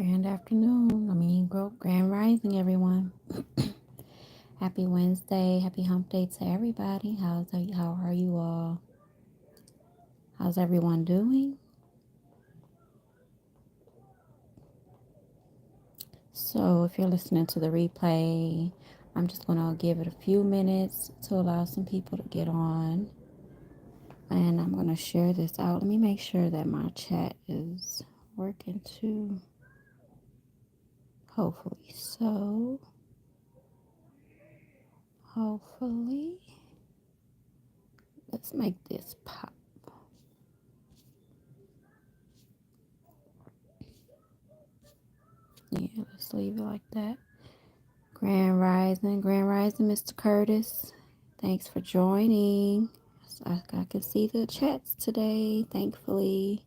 Grand afternoon. Grand rising, everyone. Happy Wednesday. Happy hump day to everybody. How are you all? How's everyone doing? So, if you're listening to the replay, I'm just going to give it a few minutes to allow some people to get on. And I'm going to share this out. Let me make sure that my chat is working too. Hopefully so. Hopefully. Let's make this pop. Yeah, let's leave it like that. Grand Rising, Mr. Curtis. Thanks for joining. I can see the chats today, thankfully.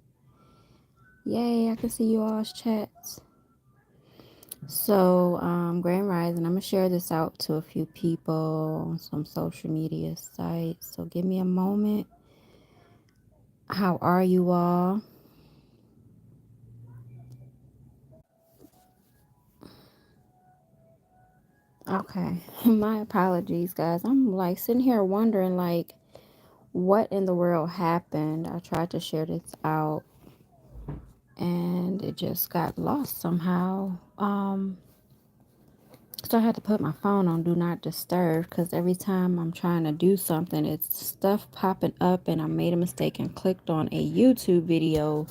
Yay, I can see you all's chats. So, Grand Rising, I'm going to share this out to a few people on some social media sites. So, give me a moment. How are you all? Okay, my apologies, guys. I'm like sitting here wondering, like, what in the world happened. I tried to share this out and it just got lost somehow. So I had to put my phone on do not disturb because every time I'm trying to do something, it's stuff popping up, and I made a mistake and clicked on a YouTube video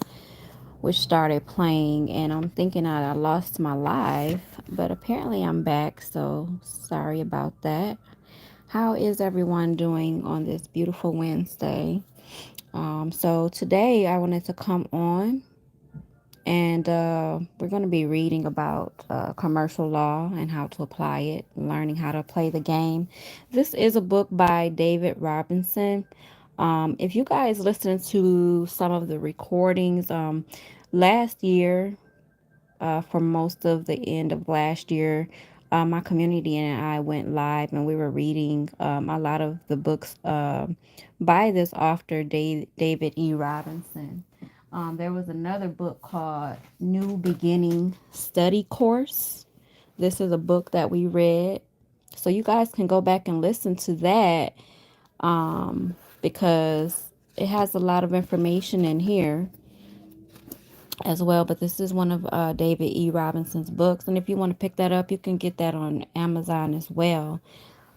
which started playing, and I'm thinking I lost my live, but apparently I'm back, so sorry about that. How is everyone doing on this beautiful Wednesday? So today I wanted to come on and we're going to be reading about commercial law and how to apply it, learning how to play the game. This is a book by David Robinson. If you guys listen to some of the recordings last year, for most of the end of last year, my community and I went live and we were reading a lot of the books by this author, David E. Robinson. There was another book called New Beginning Study Course. This is a book that we read. So you guys can go back and listen to that because it has a lot of information in here as well. But this is one of David E. Robinson's books. And if you want to pick that up, you can get that on Amazon as well.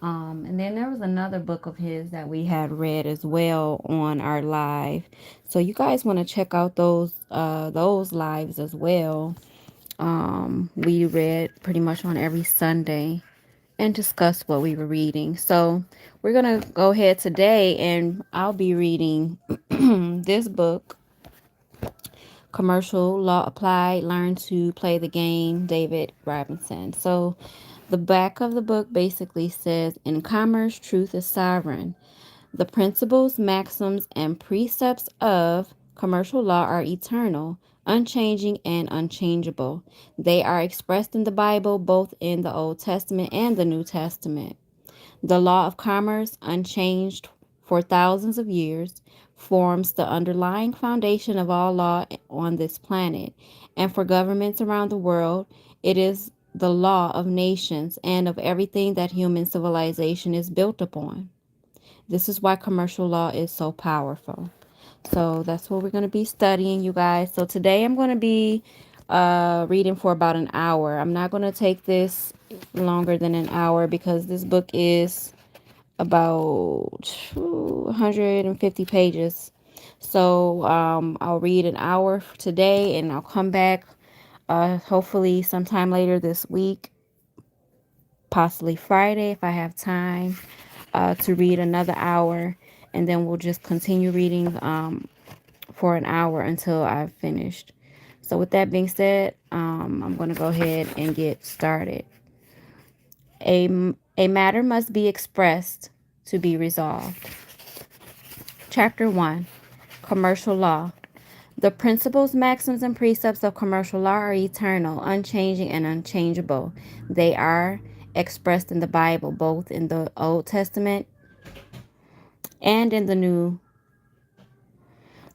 And then there was another book of his that we had read as well on our live. So you guys want to check out those lives as well. We read pretty much on every Sunday and discuss what we were reading. So we're going to go ahead today and I'll be reading this book, Commercial Law Applied, Learn to Play the Game, David Robinson. So the back of the book basically says, in commerce, truth is sovereign. The principles, maxims, and precepts of commercial law are eternal, unchanging, and unchangeable. They are expressed in the Bible, both in the Old Testament and the New Testament. The law of commerce, unchanged for thousands of years, forms the underlying foundation of all law on this planet. And for governments around the world, it is the law of nations and of everything that human civilization is built upon. This is why commercial law is so powerful. So that's what we're going to be studying, you guys. So today I'm going to be reading for about an hour. I'm not going to take this longer than an hour because this book is about 150 pages. So I'll read an hour today and I'll come back hopefully sometime later this week, possibly Friday if I have time, to read another hour. And then we'll just continue reading for an hour until I've finished. So with that being said, I'm going to go ahead and get started. A matter must be expressed to be resolved. Chapter 1, Commercial Law. The principles, maxims, and precepts of commercial law are eternal, unchanging, and unchangeable. They are expressed in the Bible, both in the Old Testament and in the New.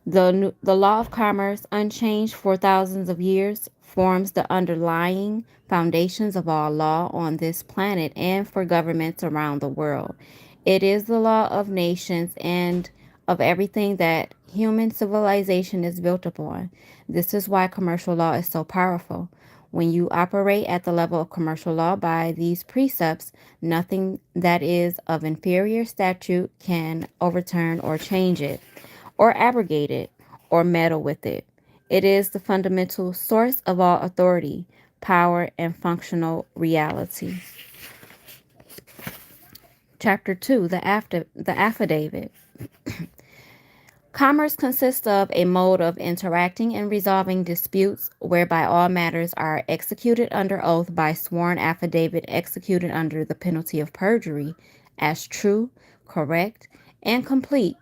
The law of commerce, unchanged for thousands of years, forms the underlying foundations of all law on this planet and for governments around the world. It is the law of nations and of everything that human civilization is built upon. This is why commercial law is so powerful. When you operate at the level of commercial law by these precepts, nothing that is of inferior statute can overturn or change it or abrogate it, or meddle with it. It is the fundamental source of all authority, power, and functional reality. Chapter 2, the Affidavit. Commerce consists of a mode of interacting and resolving disputes whereby all matters are executed under oath by sworn affidavit executed under the penalty of perjury as true, correct, and complete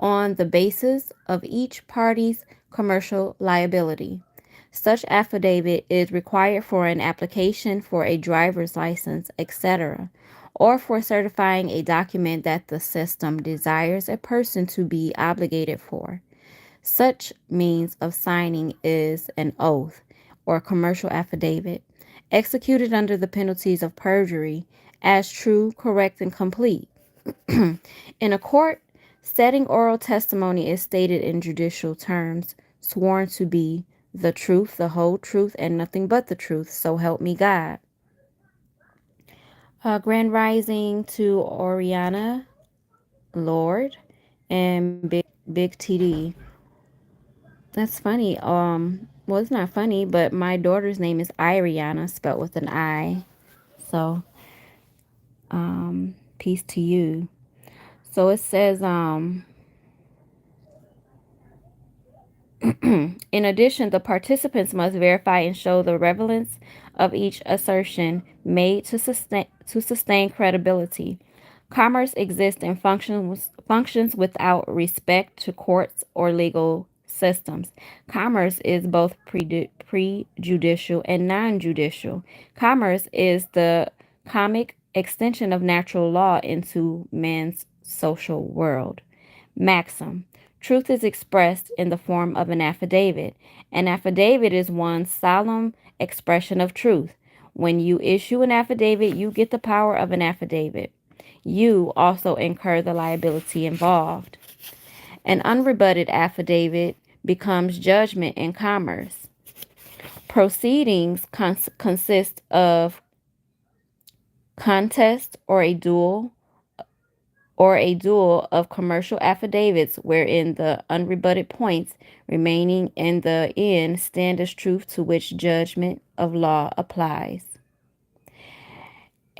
on the basis of each party's commercial liability. Such affidavit is required for an application for a driver's license, etc., or for certifying a document that the system desires a person to be obligated for. Such means of signing is an oath or commercial affidavit executed under the penalties of perjury as true, correct, and complete. In a court setting, oral testimony is stated in judicial terms, sworn to be the truth, the whole truth, and nothing but the truth. So help me God. Grand Rising to Oriana, Lord, and Big TD. That's funny. Well, it's not funny, but my daughter's name is Iriana, spelled with an I. So, peace to you. So it says, in addition, the participants must verify and show the relevance of each assertion made to sustain credibility. Commerce exists and functions without respect to courts or legal systems. Commerce is both prejudicial and non-judicial. Commerce is the comic extension of natural law into man's social world. Maxim. Truth is expressed in the form of an affidavit. An affidavit is one solemn expression of truth. When you issue an affidavit, you get the power of an affidavit. You also incur the liability involved. An unrebutted affidavit becomes judgment in commerce. Proceedings consist of contest or a duel of commercial affidavits wherein the unrebutted points remaining in the end stand as truth to which judgment of law applies.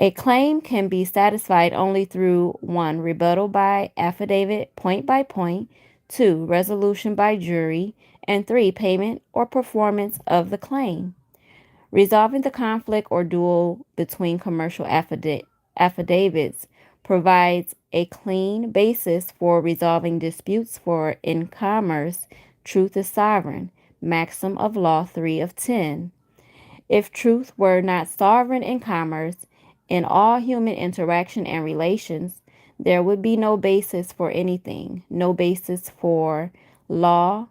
A claim can be satisfied only through 1. Rebuttal by affidavit point by point, 2. Resolution by jury, and 3. Payment or performance of the claim. Resolving the conflict or duel between commercial affidavits provides a clean basis for resolving disputes, for in commerce, truth is sovereign. Maxim of Law 3 of 10. If truth were not sovereign in commerce, in all human interaction and relations, there would be no basis for anything, no basis for law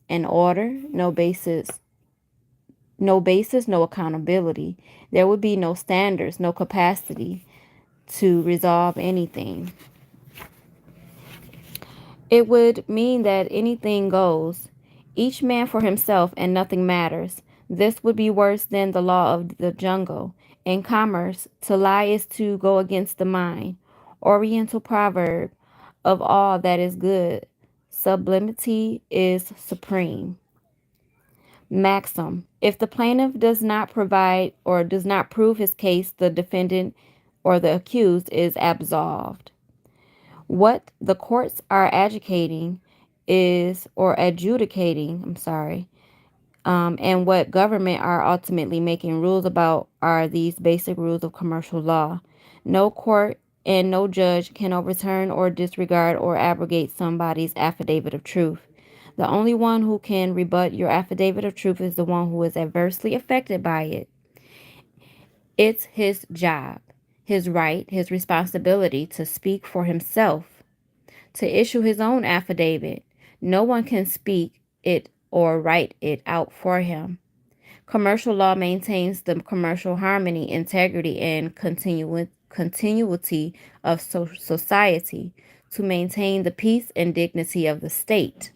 and order, no accountability. There would be no standards, no capacity to resolve anything. It would mean that anything goes, each man for himself, and nothing matters. This would be worse than the law of the jungle. In commerce, to lie is to go against the mind. Oriental proverb, of all that is good, sublimity is supreme. Maxim. If the plaintiff does not provide or does not prove his case, the defendant or the accused is absolved. What the courts are adjudicating, and what government are ultimately making rules about are these basic rules of commercial law. No court and no judge can overturn or disregard or abrogate somebody's affidavit of truth. The only one who can rebut your affidavit of truth is the one who is adversely affected by it. It's his job, his right, his responsibility to speak for himself, to issue his own affidavit. No one can speak it or write it out for him. Commercial law maintains the commercial harmony, integrity, and continuity of society to maintain the peace and dignity of the state.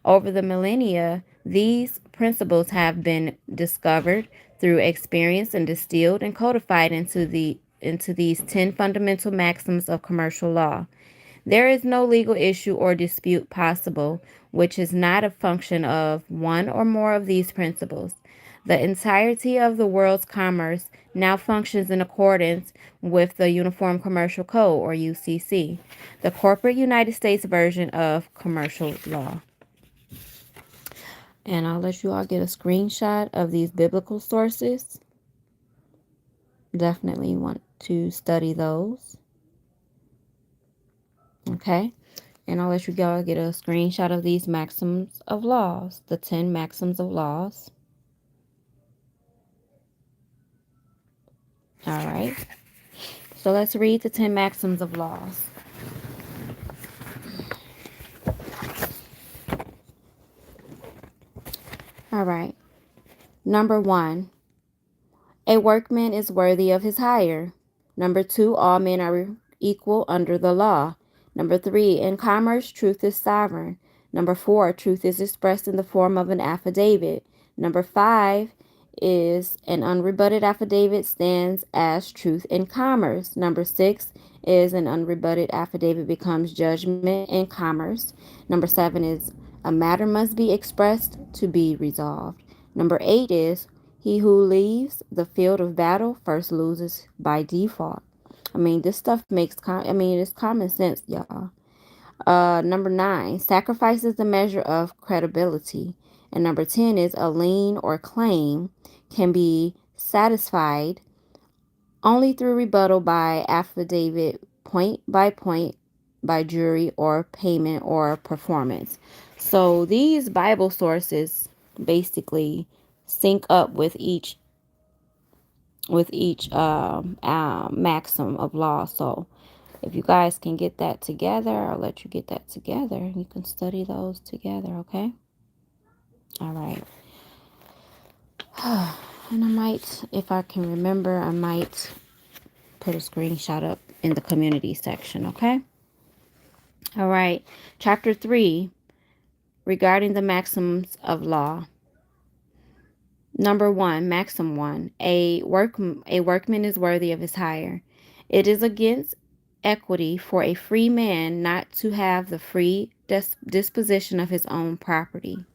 Over the millennia, these principles have been discovered through experience and distilled and codified into these 10 fundamental maxims of commercial law. There is no legal issue or dispute possible which is not a function of one or more of these principles. The entirety of the world's commerce now functions in accordance with the Uniform Commercial Code, or UCC, the corporate United States version of commercial law. And I'll let you all get a screenshot of these biblical sources. Definitely want to study those. Okay. And I'll let you all get a screenshot of these maxims of laws, the 10 maxims of laws. All right. So let's read the 10 maxims of laws. All right. Number 1, a workman is worthy of his hire. Number 2, all men are equal under the law. Number 3, in commerce, truth is sovereign. Number 4, truth is expressed in the form of an affidavit. Number 5 is an unrebutted affidavit stands as truth in commerce. Number 6 is an unrebutted affidavit becomes judgment in commerce. Number 7 is a matter must be expressed to be resolved. Number 8 is he who leaves the field of battle first loses by default. I mean, this stuff it's common sense, y'all. Number 9, sacrifice is the measure of credibility. And number 10 is a lien or claim can be satisfied only through rebuttal by affidavit, point, by jury, or payment or performance. So these Bible sources basically sync up with each maxim of law. So if you guys can get that together, I'll let you get that together. You can study those together, okay? All right. And I might, if I can remember, I might put a screenshot up in the community section, okay? All right. Chapter 3, regarding the maxims of law. Number 1, Maxim 1, a workman is worthy of his hire. It is against equity for a free man not to have the free disposition of his own property.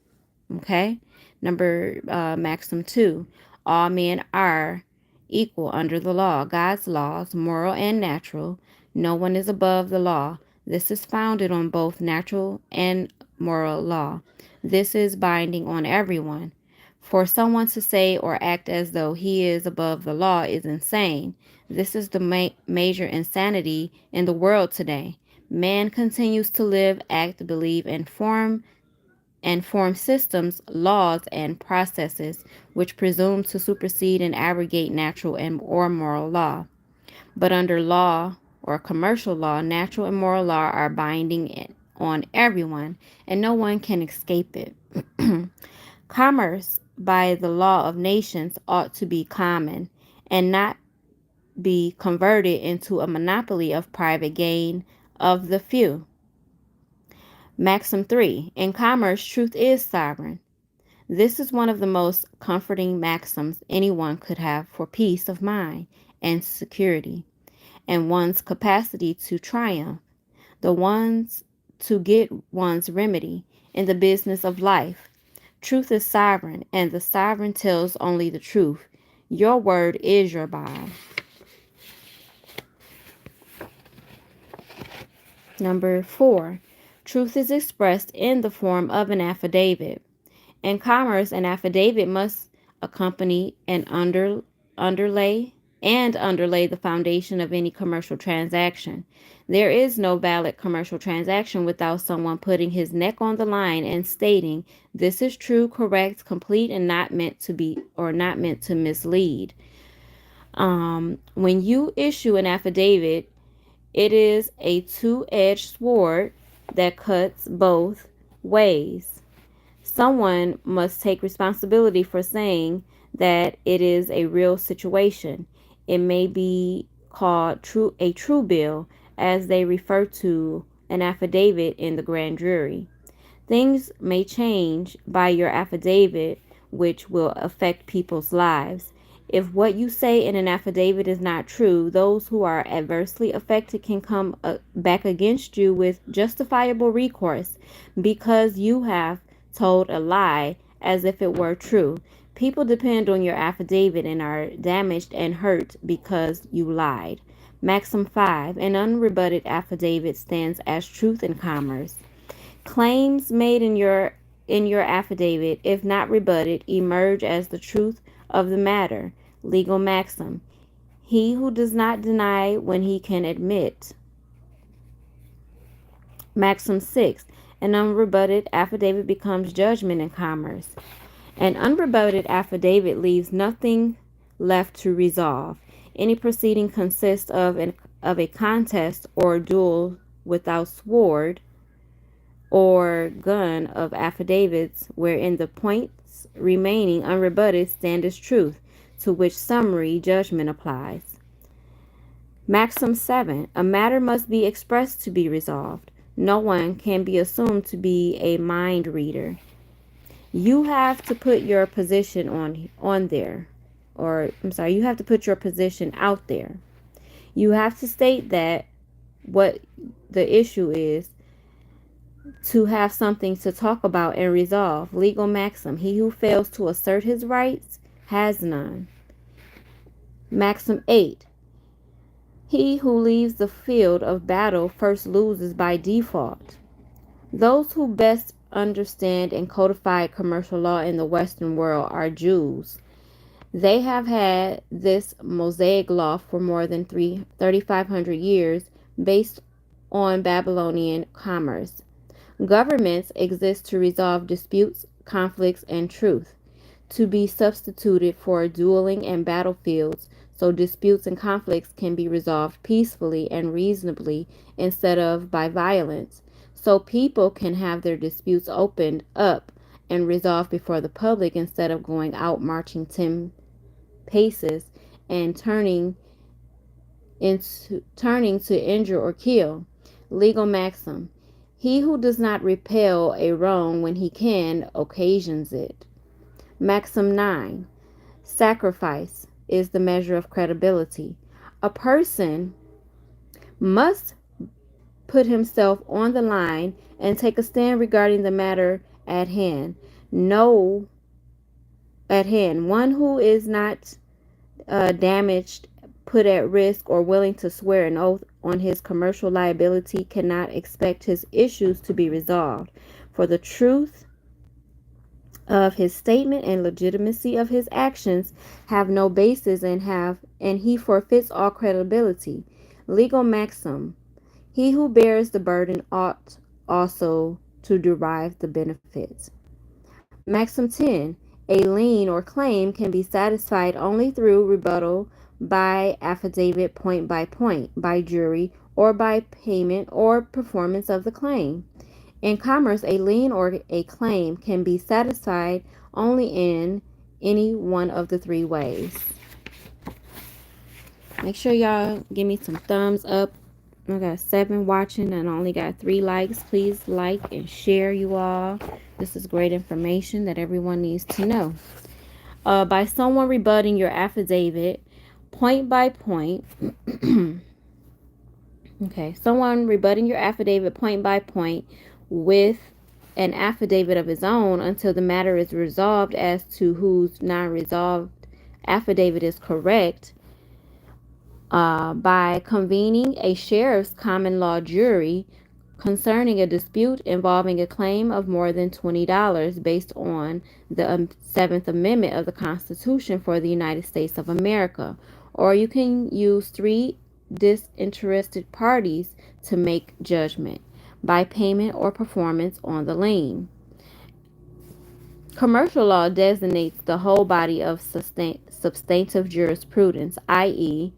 Okay? Maxim 2, all men are equal under the law, God's laws, moral and natural. No one is above the law. This is founded on both natural and moral law. This is binding on everyone. For someone to say or act as though he is above the law is insane. This is the major insanity in the world today. Man continues to live, act, believe, and form systems, laws, and processes which presume to supersede and abrogate natural and or moral law. But under law or commercial law, natural and moral law are binding on everyone, and no one can escape it. Commerce by the law of nations ought to be common and not be converted into a monopoly of private gain of the few. Maxim 3, in commerce, truth is sovereign. This is one of the most comforting maxims anyone could have for peace of mind and security, and one's capacity to triumph, the ones to get one's remedy in the business of life. Truth is sovereign, and the sovereign tells only the truth. Your word is your bond. Number 4, truth is expressed in the form of an affidavit. In commerce, an affidavit must accompany and underlay the foundation of any commercial transaction. There is no valid commercial transaction without someone putting his neck on the line and stating, this is true, correct, complete, and not meant to mislead. When you issue an affidavit, it is a two-edged sword that cuts both ways. Someone must take responsibility for saying that it is a real situation. It may be called a true bill, as they refer to an affidavit in the grand jury. Things may change by your affidavit, which will affect people's lives. If what you say in an affidavit is not true, those who are adversely affected can come back against you with justifiable recourse because you have told a lie as if it were true. People depend on your affidavit and are damaged and hurt because you lied. Maxim 5. An unrebutted affidavit stands as truth in commerce. Claims made in your affidavit, if not rebutted, emerge as the truth of the matter. Legal maxim. He who does not deny when he can admit. Maxim 6. An unrebutted affidavit becomes judgment in commerce. An unrebutted affidavit leaves nothing left to resolve. Any proceeding consists of a contest or duel without sword or gun of affidavits wherein the points remaining unrebutted stand as truth, to which summary judgment applies. Maxim 7. A matter must be expressed to be resolved. No one can be assumed to be a mind reader. You have to put your position on there. You have to put your position out there. You have to state that what the issue is, to have something to talk about and resolve. Legal maxim. He who fails to assert his rights has none. Maxim 8. He who leaves the field of battle first loses by default. Those who best understand and codify commercial law in the Western world are Jews. They have had this Mosaic law for more than 3,500 years based on Babylonian commerce. Governments exist to resolve disputes, conflicts, and truth, to be substituted for dueling and battlefields so disputes and conflicts can be resolved peacefully and reasonably instead of by violence, so people can have their disputes opened up and resolved before the public instead of going out marching 10 paces and turning to injure or kill. Legal maxim. He who does not repel a wrong when he can occasions it. Maxim 9. Sacrifice is the measure of credibility. A person must put himself on the line and take a stand regarding the matter at hand. One who is not damaged, put at risk, or willing to swear an oath on his commercial liability cannot expect his issues to be resolved, for the truth of his statement and legitimacy of his actions have no basis and he forfeits all credibility. Legal maxim. He who bears the burden ought also to derive the benefits. Maxim 10. A lien or claim can be satisfied only through rebuttal by affidavit, point by point, by jury, or by payment or performance of the claim. In commerce, a lien or a claim can be satisfied only in any one of the three ways. Make sure y'all give me some thumbs up. I got 7 watching and I only got 3 likes. Please like and share, you all. This is great information that everyone needs to know. By someone rebutting your affidavit point by point. Okay, someone rebutting your affidavit point by point with an affidavit of his own until the matter is resolved as to whose non-resolved affidavit is correct. By convening a sheriff's common law jury concerning a dispute involving a claim of more than $20 based on the 7th Amendment of the Constitution for the United States of America. Or you can use 3 disinterested parties to make judgment by payment or performance on the lien. Commercial law designates the whole body of substantive jurisprudence, i.e.,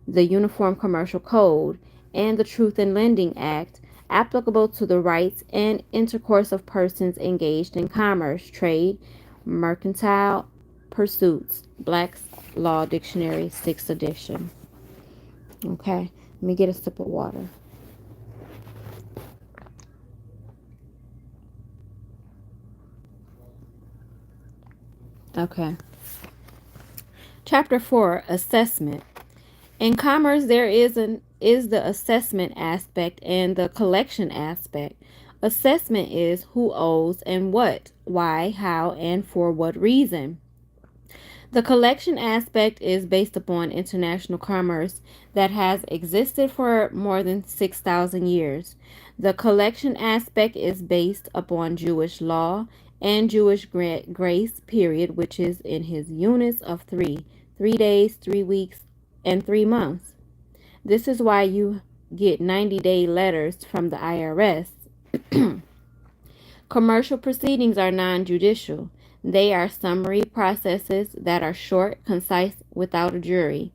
the Uniform Commercial Code and the Truth in Lending Act, applicable to the rights and intercourse of persons engaged in commerce, trade, mercantile pursuits. Black's Law Dictionary, 6th edition. Okay, let me get a sip of water. Okay. Chapter 4, Assessment. In commerce, there is the assessment aspect and the collection aspect. Assessment is who owes and what, why, how, and for what reason. The collection aspect is based upon international commerce that has existed for more than 6,000 years. The collection aspect is based upon Jewish law and Jewish grace period, which is in his units of 3 days, 3 weeks, and 3 months. This is why you get 90-day letters from the IRS. Commercial proceedings are non-judicial. They are summary processes that are short, concise, without a jury.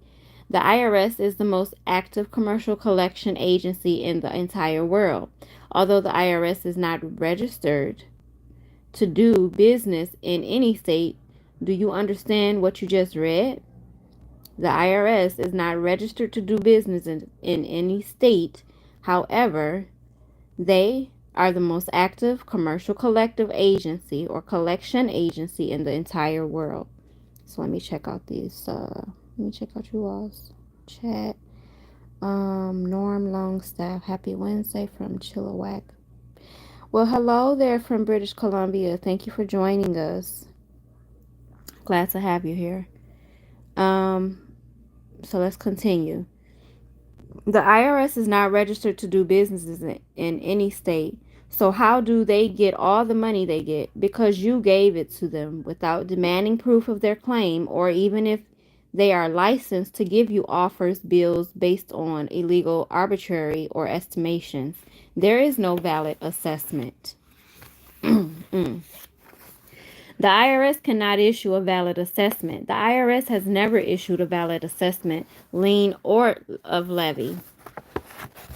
The IRS is the most active commercial collection agency in the entire world. Although the IRS is not registered to do business in any state, do you understand what you just read? The IRS is not registered to do business in any state. However, they are the most active commercial collective agency or collection agency in the entire world. So let me check out these. Let me check out you all's chat. Norm Longstaff, happy Wednesday from Chilliwack. Well, hello there from British Columbia. Thank you for joining us. Glad to have you here. So let's continue. The IRS is not registered to do businesses in any state. So how do they get all the money they get? Because you gave it to them without demanding proof of their claim, or even if they are licensed to give you offers, bills based on illegal, arbitrary, or estimations. There is no valid assessment. The IRS cannot issue a valid assessment. The IRS has never issued a valid assessment, lien, or of levy.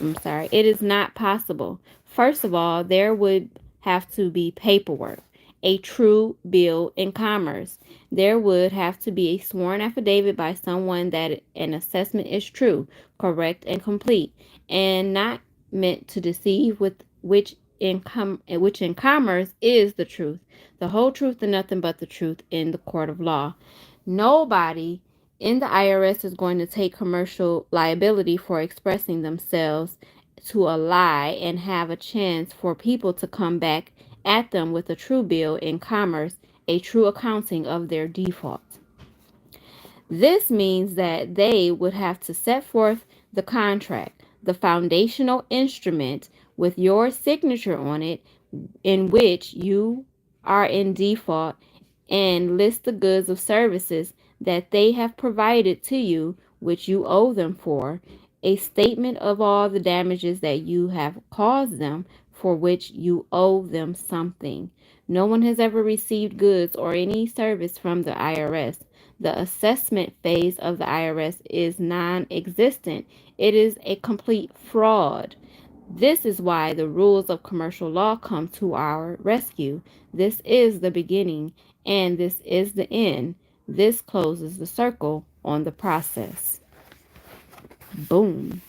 It is not possible. First of all, there would have to be paperwork, a true bill in commerce. There would have to be a sworn affidavit by someone that an assessment is true, correct, and complete, and not meant to deceive, with which in commerce is the truth, the whole truth, and nothing but the truth in the court of law. Nobody in the IRS is going to take commercial liability for expressing themselves to a lie and have a chance for people to come back at them with a true bill in commerce, a true accounting of their default. This means that they would have to set forth the contract, the foundational instrument with your signature on it, in which you are in default, and list the goods or services that they have provided to you, which you owe them for, a statement of all the damages that you have caused them, for which you owe them something. No one has ever received goods or any service from the IRS. The assessment phase of the IRS is non-existent. It is a complete fraud. This is why the rules of commercial law come to our rescue. This is the beginning, and this is the end. This closes the circle on the process. Boom.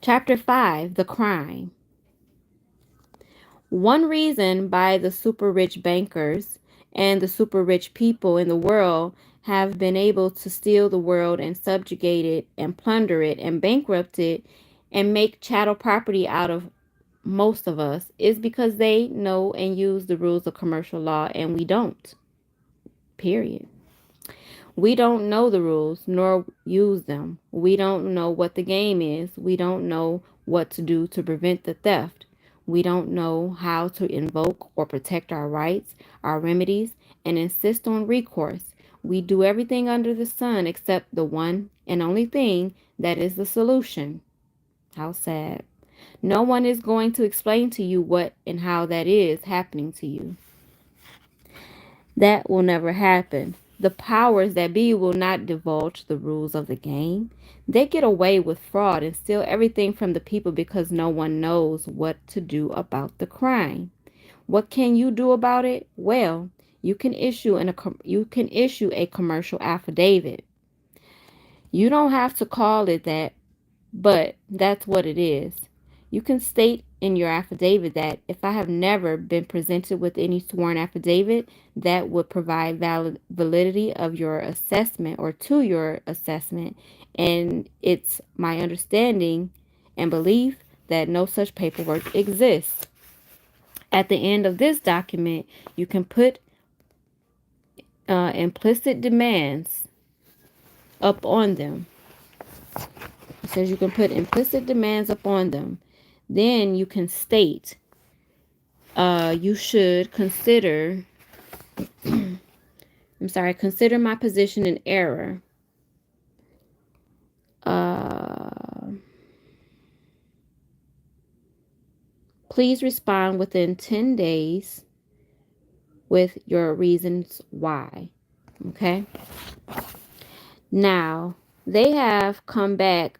Chapter 5, the crime. One reason by the super rich bankers and the super rich people in the world have been able to steal the world and subjugate it and plunder it and bankrupt it and make chattel property out of most of us is because they know and use the rules of commercial law, and we don't. Period. We don't know the rules nor use them. We don't know what the game is. We don't know what to do to prevent the theft. We don't know how to invoke or protect our rights, our remedies, and insist on recourse. We do everything under the sun except the one and only thing that is the solution. How sad. No one is going to explain to you what and how that is happening to you. That will never happen. The powers that be will not divulge the rules of the game. They get away with fraud and steal everything from the people because no one knows what to do about the crime. What can you do about it? Well, you can issue a commercial affidavit. You don't have to call it that, but that's what it is. You can state in your affidavit that if I have never been presented with any sworn affidavit that would provide validity of your assessment or to your assessment, and it's my understanding and belief that no such paperwork exists. At the end of this document, you can put implicit demands up on them. It says you can put implicit demands upon them. Then you can state, you should consider, consider my position in error. Please respond within 10 days with your reasons why. Okay. Now, they have to come back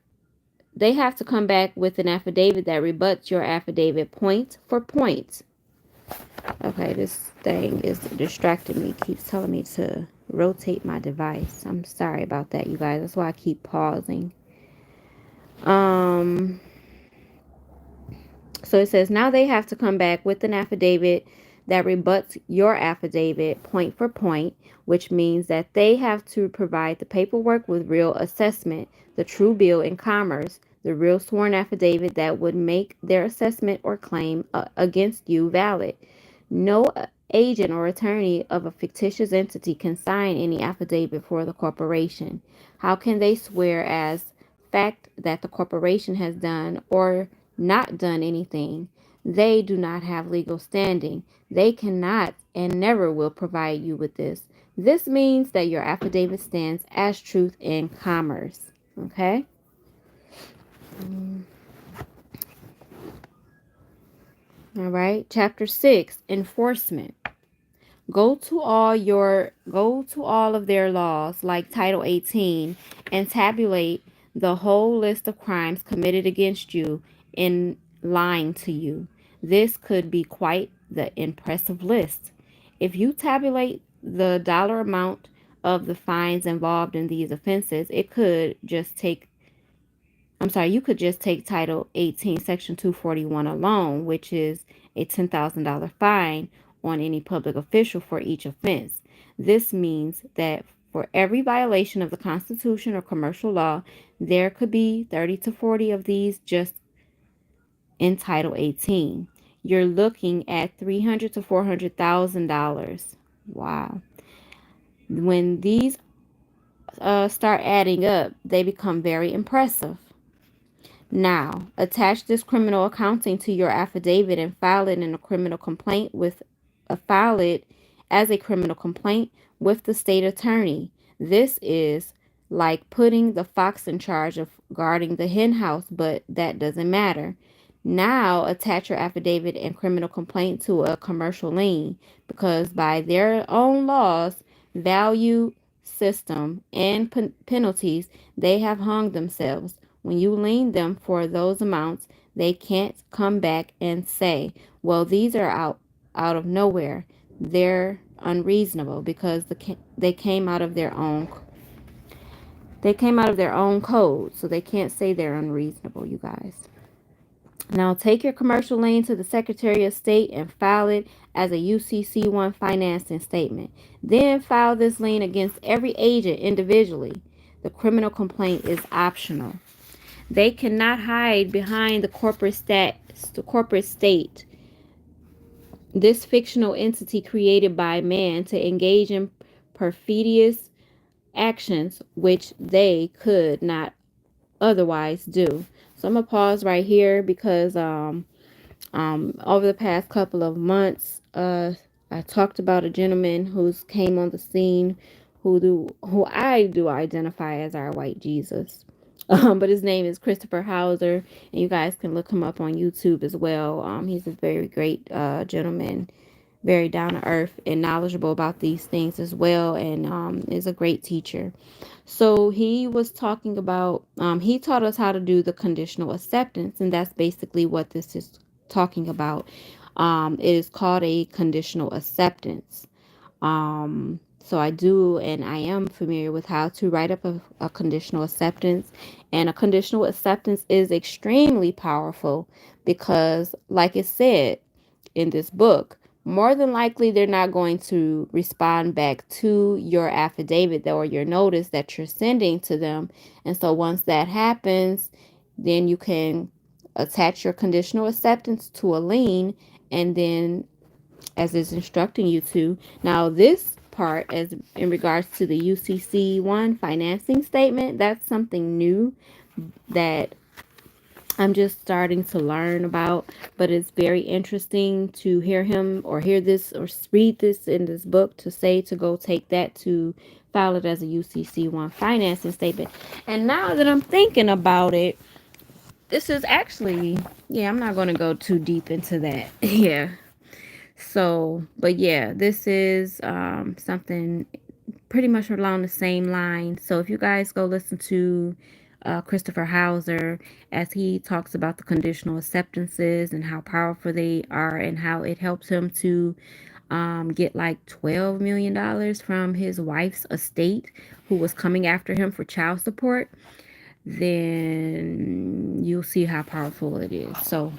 with an affidavit that rebuts your affidavit point for point. Okay, this thing is distracting me. It keeps telling me to rotate my device. I'm sorry about that, you guys. That's why I keep pausing. So it says now they have to come back with an affidavit that rebuts your affidavit point for point, which means that they have to provide the paperwork with real assessment, the true bill in commerce, the real sworn affidavit that would make their assessment or claim against you valid. No agent or attorney of a fictitious entity can sign any affidavit for the corporation. How can they swear as fact that the corporation has done or not done anything? They do not have legal standing. They cannot and never will provide you with this. This means that your affidavit stands as truth in commerce. Okay? All right. Chapter 6, enforcement. Go to all of their laws, like Title 18, and tabulate the whole list of crimes committed against you in lying to you. This could be quite the impressive list. If you tabulate the dollar amount of the fines involved in these offenses, you could just take Title 18, Section 241 alone, which is a $10,000 fine on any public official for each offense. This means that for every violation of the Constitution or commercial law, there could be 30 to 40 of these just in Title 18. You're looking at $300,000 to $400,000. Wow. When these start adding up, they become very impressive. Now, attach this criminal accounting to your affidavit and file it in a criminal complaint file it as a criminal complaint with the state attorney. This is like putting the fox in charge of guarding the hen house, but that doesn't matter. Now, attach your affidavit and criminal complaint to a commercial lien because by their own laws, value system, and penalties, they have hung themselves. When you lien them for those amounts, they can't come back and say, well, these are out of nowhere. They're unreasonable because they came out of their own code, so they can't say they're unreasonable, you guys. Now take your commercial lien to the Secretary of State and file it as a UCC1 financing statement. Then file this lien against every agent individually. The criminal complaint is optional. They cannot hide behind the corporate state, this fictional entity created by man to engage in perfidious actions which they could not otherwise do. So I'm gonna pause right here because over the past couple of months, I talked about a gentleman who's came on the scene who I do identify as our white Jesus. But his name is Christopher Hauser, and you guys can look him up on YouTube as well. He's a very great gentleman, very down to earth and knowledgeable about these things as well, and is a great teacher. So he was talking about, he taught us how to do the conditional acceptance, and that's basically what this is talking about. It is called a conditional acceptance. So I do, and I am familiar with how to write up a conditional acceptance. And a conditional acceptance is extremely powerful because, like it said in this book, more than likely they're not going to respond back to your affidavit or your notice that you're sending to them. And so once that happens, then you can attach your conditional acceptance to a lien, and then as it's instructing you to. Now, this part, as in regards to the UCC1 financing statement, that's something new that I'm just starting to learn about, but it's very interesting to hear him or hear this or read this in this book to say to go take that to file it as a UCC1 financing statement. And now that I'm thinking about it, this is actually, yeah, I'm not going to go too deep into that. Yeah. So, but yeah, this is something pretty much along the same line. So if you guys go listen to Christopher Hauser as he talks about the conditional acceptances and how powerful they are and how it helps him to get like $12 million from his wife's estate who was coming after him for child support, then you'll see how powerful it is. So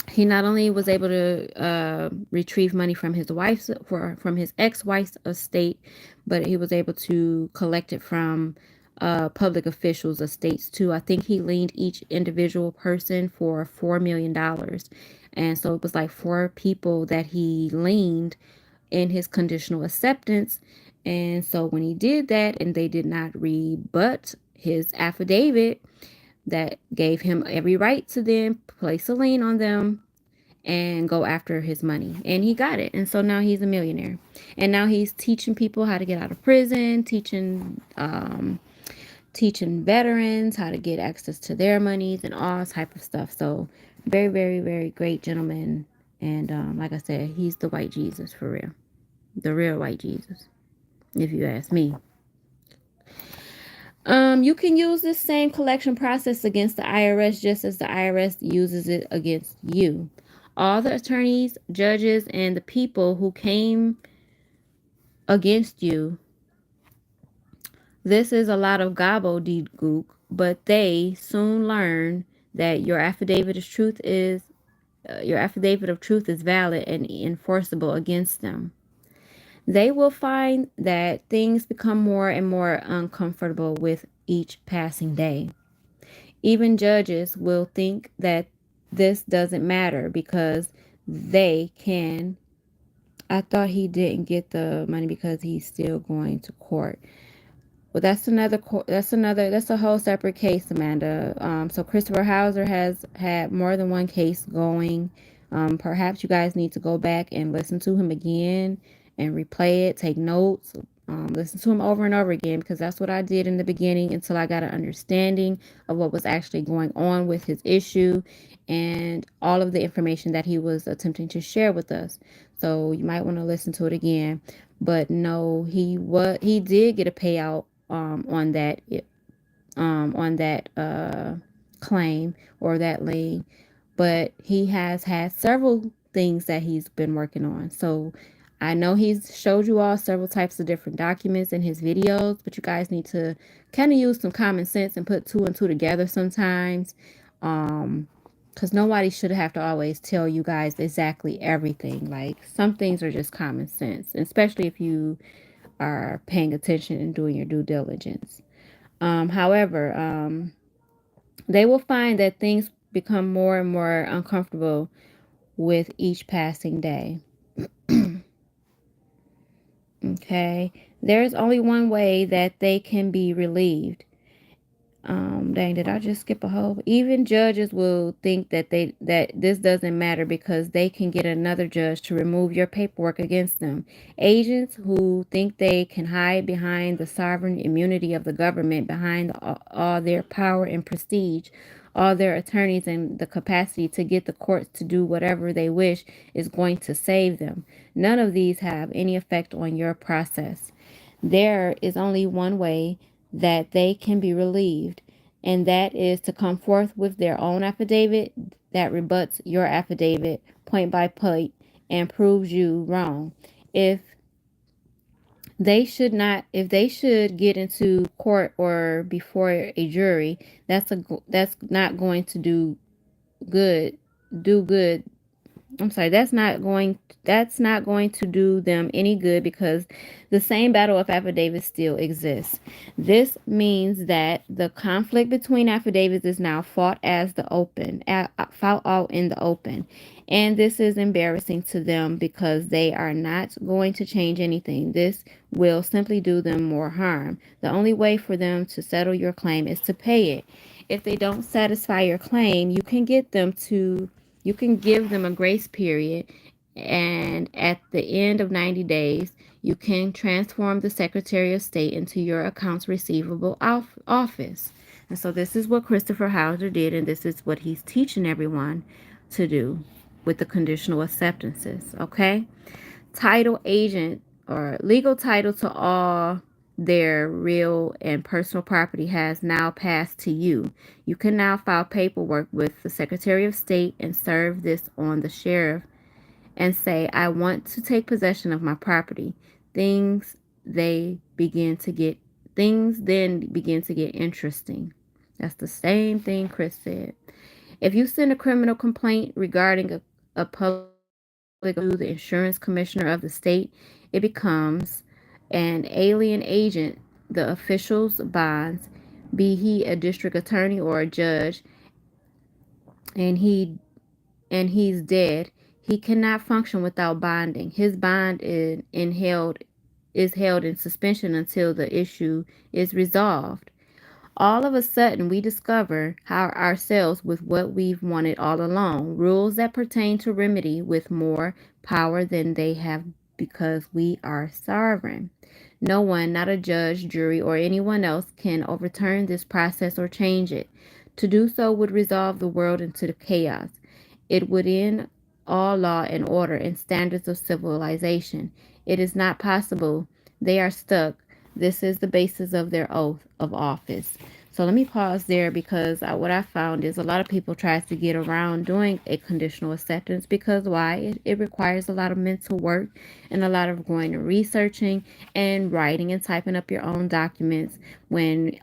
he not only was able to retrieve money from his wife's from his ex-wife's estate, but he was able to collect it from public officials' estates too. I think he liened each individual person for $4 million, and so it was like four people that he liened in his conditional acceptance. And so when he did that, and they did not rebut his affidavit, that gave him every right to then place a lien on them and go after his money. And he got it. And so now he's a millionaire. And now he's teaching people how to get out of prison, teaching veterans how to get access to their monies and all type of stuff. So very, very, very great gentleman. And like I said, he's the white Jesus for real. The real white Jesus, if you ask me. You can use this same collection process against the IRS just as the IRS uses it against you. All the attorneys, judges, and the people who came against you, this is a lot of gobbledygook, but they soon learn that your affidavit of truth is valid and enforceable against them. They will find that things become more and more uncomfortable with each passing day. Even judges will think that this doesn't matter because they can. I thought he didn't get the money because he's still going to court. Well, that's a whole separate case, Amanda. So Christopher Hauser has had more than one case going. Perhaps you guys need to go back and listen to him again and replay it, take notes, listen to him over and over again, because that's what I did in the beginning until I got an understanding of what was actually going on with his issue and all of the information that he was attempting to share with us. So you might want to listen to it again. But no, he did get a payout on that claim or that lien, but he has had several things that he's been working on. So I know he's showed you all several types of different documents in his videos, but you guys need to kind of use some common sense and put two and two together sometimes. Because nobody should have to always tell you guys exactly everything. Like, some things are just common sense, especially if you are paying attention and doing your due diligence. However, they will find that things become more and more uncomfortable with each passing day. Okay, there's only one way that they can be relieved. Dang, did I just skip a whole? Even judges will think that this doesn't matter because they can get another judge to remove your paperwork against them. Agents who think they can hide behind the sovereign immunity of the government, behind all their power and prestige, all their attorneys and the capacity to get the courts to do whatever they wish is going to save them. None of these have any effect on your process. There is only one way that they can be relieved, and that is to come forth with their own affidavit that rebuts your affidavit point by point and proves you wrong. If if they should get into court or before a jury, that's not going to good do good I'm sorry, that's not going to do them any good, because the same battle of affidavits still exists. This means that the conflict between affidavits is now fought out in the open. And this is embarrassing to them because they are not going to change anything. This will simply do them more harm. The only way for them to settle your claim is to pay it. If they don't satisfy your claim, you can give them a grace period, and at the end of 90 days, you can transform the Secretary of State into your accounts receivable office. And so this is what Christopher Hauser did, and this is what he's teaching everyone to do with the conditional acceptances, okay? Title agent or legal title to all their real and personal property has now passed to you. You can now file paperwork with the Secretary of State and serve this on the sheriff and say, I want to take possession of my property. Things they begin to get Things then begin to get interesting. That's the same thing Chris said. If you send a criminal complaint regarding a public to the insurance commissioner of the state, it becomes an alien agent. The official's bonds, be he a district attorney or a judge, and he's dead, he cannot function without bonding. His bond is held in suspension until the issue is resolved. All of a sudden, we discover ourselves with what we've wanted all along, rules that pertain to remedy with more power than they have because we are sovereign. No one, not a judge, jury, or anyone else, can overturn this process or change it. To do so would resolve the world into the chaos. It would end all law and order and standards of civilization. It is not possible. They are stuck. This is the basis of their oath of office. So let me pause there, because what I found is a lot of people try to get around doing a conditional acceptance because why? It requires a lot of mental work and a lot of going and researching and writing and typing up your own documents, when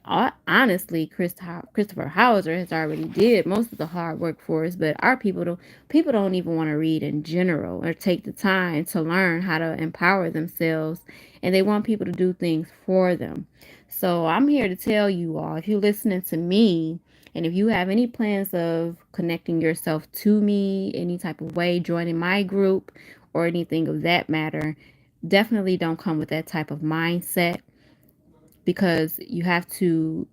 honestly Christopher Hauser has already did most of the hard work for us. But our people don't even want to read in general or take the time to learn how to empower themselves, and they want people to do things for them. So I'm here to tell you all, if you're listening to me, and if you have any plans of connecting yourself to me, any type of way, joining my group or anything of that matter, definitely don't come with that type of mindset, because you have to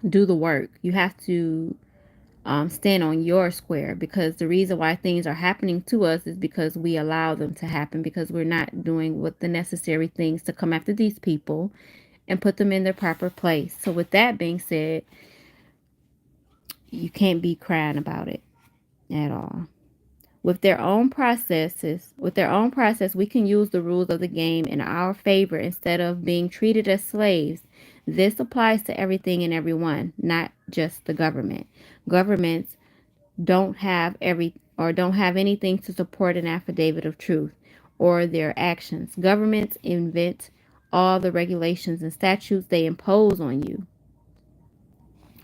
do the work. You have to stand on your square, because the reason why things are happening to us is because we allow them to happen, because we're not doing what the necessary things to come after these people and put them in their proper place. So with that being said, you can't be crying about it at all. With their own process, we can use the rules of the game in our favor instead of being treated as slaves. This applies to everything and everyone, not just the government. Governments don't have anything to support an affidavit of truth or their actions. Governments invent all the regulations and statutes they impose on you.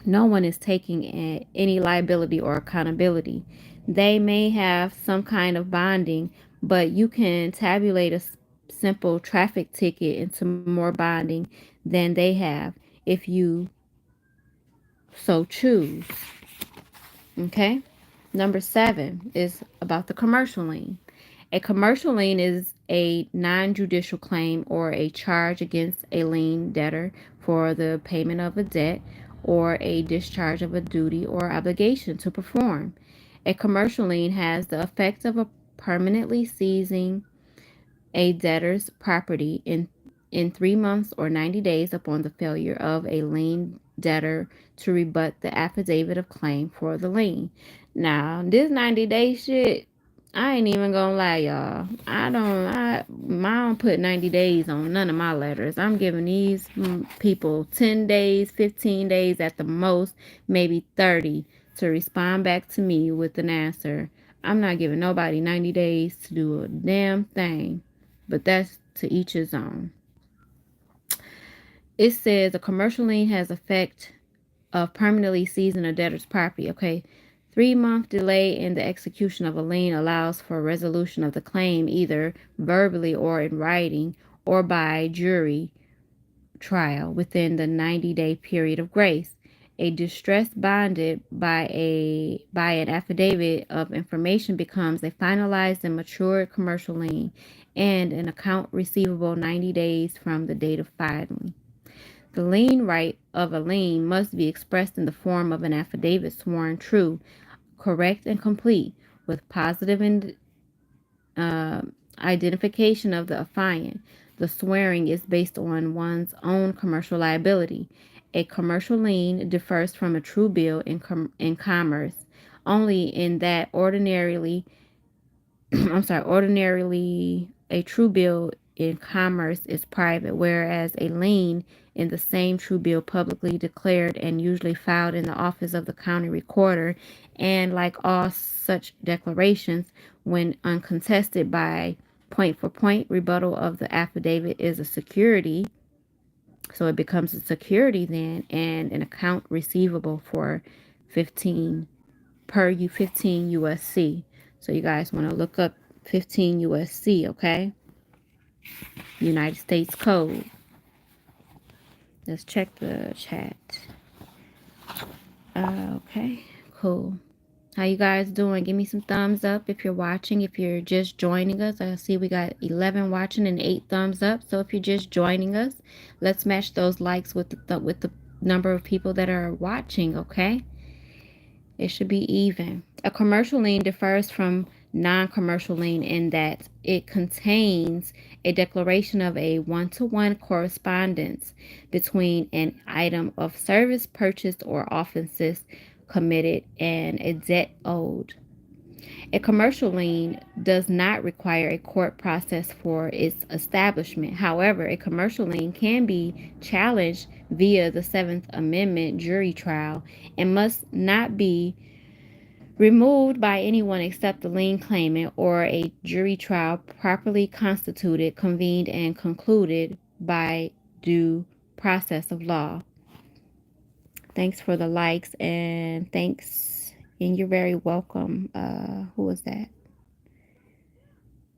No one is taking any liability or accountability. They may have some kind of bonding, but you can tabulate a simple traffic ticket into more bonding than they have if you so choose. Okay? Number 7 is about the commercial lien. A commercial lien is a non-judicial claim or a charge against a lien debtor for the payment of a debt or a discharge of a duty or obligation to perform. A commercial lien has the effect of permanently seizing a debtor's property in 3 months or 90 days upon the failure of a lien debtor to rebut the affidavit of claim for the lien. Now, this 90-day shit, I ain't even gonna lie, y'all. I don't put 90 days on none of my letters. I'm giving these people 10 days, 15 days at the most, maybe 30 to respond back to me with an answer. I'm not giving nobody 90 days to do a damn thing. But that's to each his own. It says a commercial lien has effect of permanently seizing a debtor's property. Okay. 3-month delay in the execution of a lien allows for resolution of the claim either verbally or in writing or by jury trial within the 90-day period of grace. A distress bonded by an affidavit of information becomes a finalized and matured commercial lien and an account receivable 90 days from the date of filing. The lien right of a lien must be expressed in the form of an affidavit sworn true, correct, and complete, with positive identification of the affiant. The swearing is based on one's own commercial liability. A commercial lien differs from a true bill in commerce only in that ordinarily a true bill in commerce is private, whereas a lien in the same true bill publicly declared and usually filed in the office of the county recorder, and like all such declarations, when uncontested by point for point rebuttal of the affidavit, is a security. So it becomes a security then and an account receivable for 15 USC. So you guys want to look up 15 USC, okay? United States Code. Let's check the chat. Okay, cool. How you guys doing? Give me some thumbs up if you're watching. If you're just joining us, I see we got 11 watching and 8 thumbs up. So if you're just joining us, let's match those likes with the number of people that are watching, okay? It should be even. A commercial lien differs from non-commercial lien in that it contains a declaration of a one-to-one correspondence between an item of service purchased or offenses committed and a debt owed. A commercial lien does not require a court process for its establishment. However, a commercial lien can be challenged via the 7th Amendment jury trial and must not be removed by anyone except the lien claimant or a jury trial properly constituted, convened, and concluded by due process of law. Thanks for the likes and thanks, and you're very welcome. Who was that?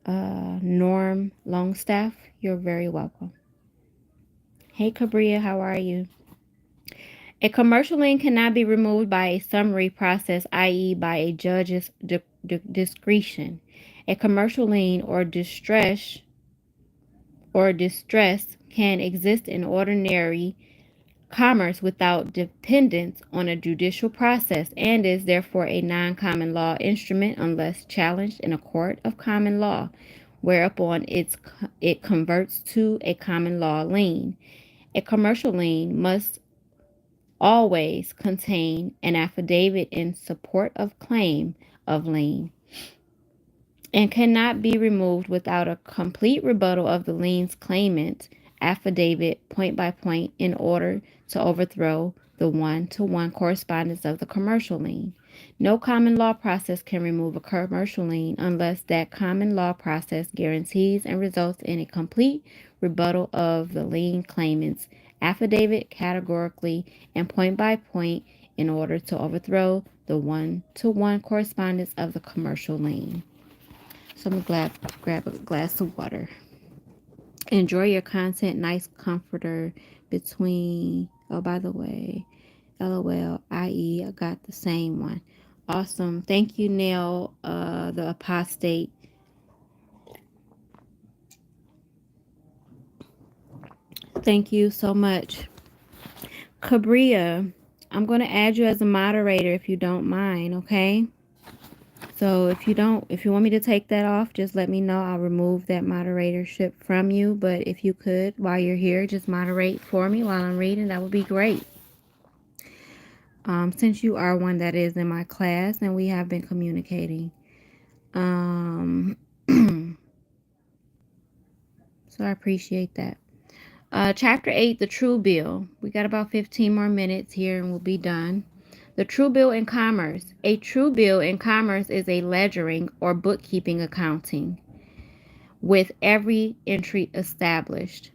Norm Longstaff. You're very welcome. Hey, Cabria, how are you? A commercial lien cannot be removed by a summary process, i.e. by a judge's discretion. A commercial lien or distress can exist in ordinary commerce without dependence on a judicial process and is therefore a non-common law instrument unless challenged in a court of common law, whereupon it converts to a common law lien. A commercial lien must always contain an affidavit in support of claim of lien and cannot be removed without a complete rebuttal of the lien's claimant affidavit point by point in order to overthrow the one-to-one correspondence of the commercial lien. No common law process can remove a commercial lien unless that common law process guarantees and results in a complete rebuttal of the lien claimant's affidavit categorically and point by point in order to overthrow the one-to-one correspondence of the commercial lien. So I'm glad grab a glass of water. Enjoy your content. Nice comforter between. Oh, by the way, LOL, IE, I got the same one. Awesome. Thank you, Neil, the apostate. Thank you so much. Cabria, I'm going to add you as a moderator if you don't mind, okay? So if you want me to take that off, just let me know. I'll remove that moderatorship from you. But if you could, while you're here, just moderate for me while I'm reading, that would be great. since you are one that is in my class and we have been communicating. So I appreciate that. Chapter 8, the True Bill. We got about 15 more minutes here and we'll be done. The True Bill in Commerce. A true bill in commerce is a ledgering or bookkeeping accounting with every entry established.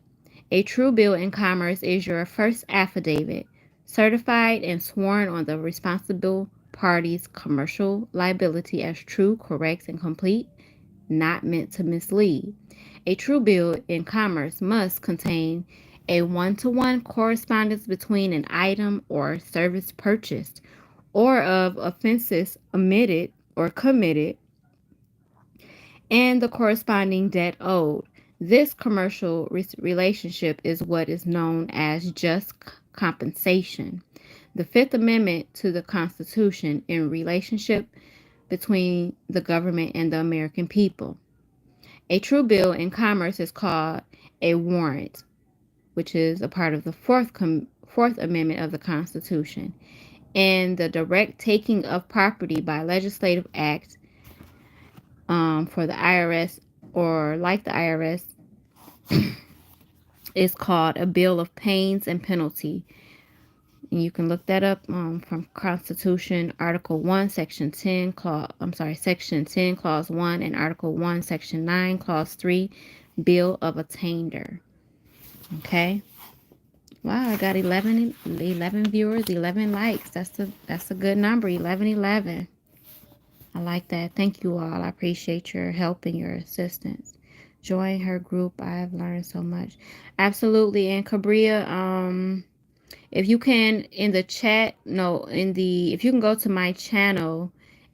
A true bill in commerce is your first affidavit, certified and sworn on the responsible party's commercial liability as true, correct, and complete, not meant to mislead. A true bill in commerce must contain a one-to-one correspondence between an item or service purchased or of offenses omitted or committed and the corresponding debt owed. This commercial relationship is what is known as just compensation. The Fifth Amendment to the Constitution in relationship between the government and the American people. A true bill in commerce is called a warrant, which is a part of the Fourth Amendment of the Constitution, and the direct taking of property by legislative act for the IRS or like the IRS is called a bill of pains and penalty. And you can look that up from Constitution Article 1, Section 10, Section 10, Clause 1, and Article 1, Section 9, Clause 3, Bill of Attainder. Okay. Wow, I got 11 viewers, 11 likes. That's a good number, 11. I like that. Thank you all. I appreciate your help and your assistance. Join her group. I have learned so much. Absolutely. And Cabria, if you can in the chat, if you can go to my channel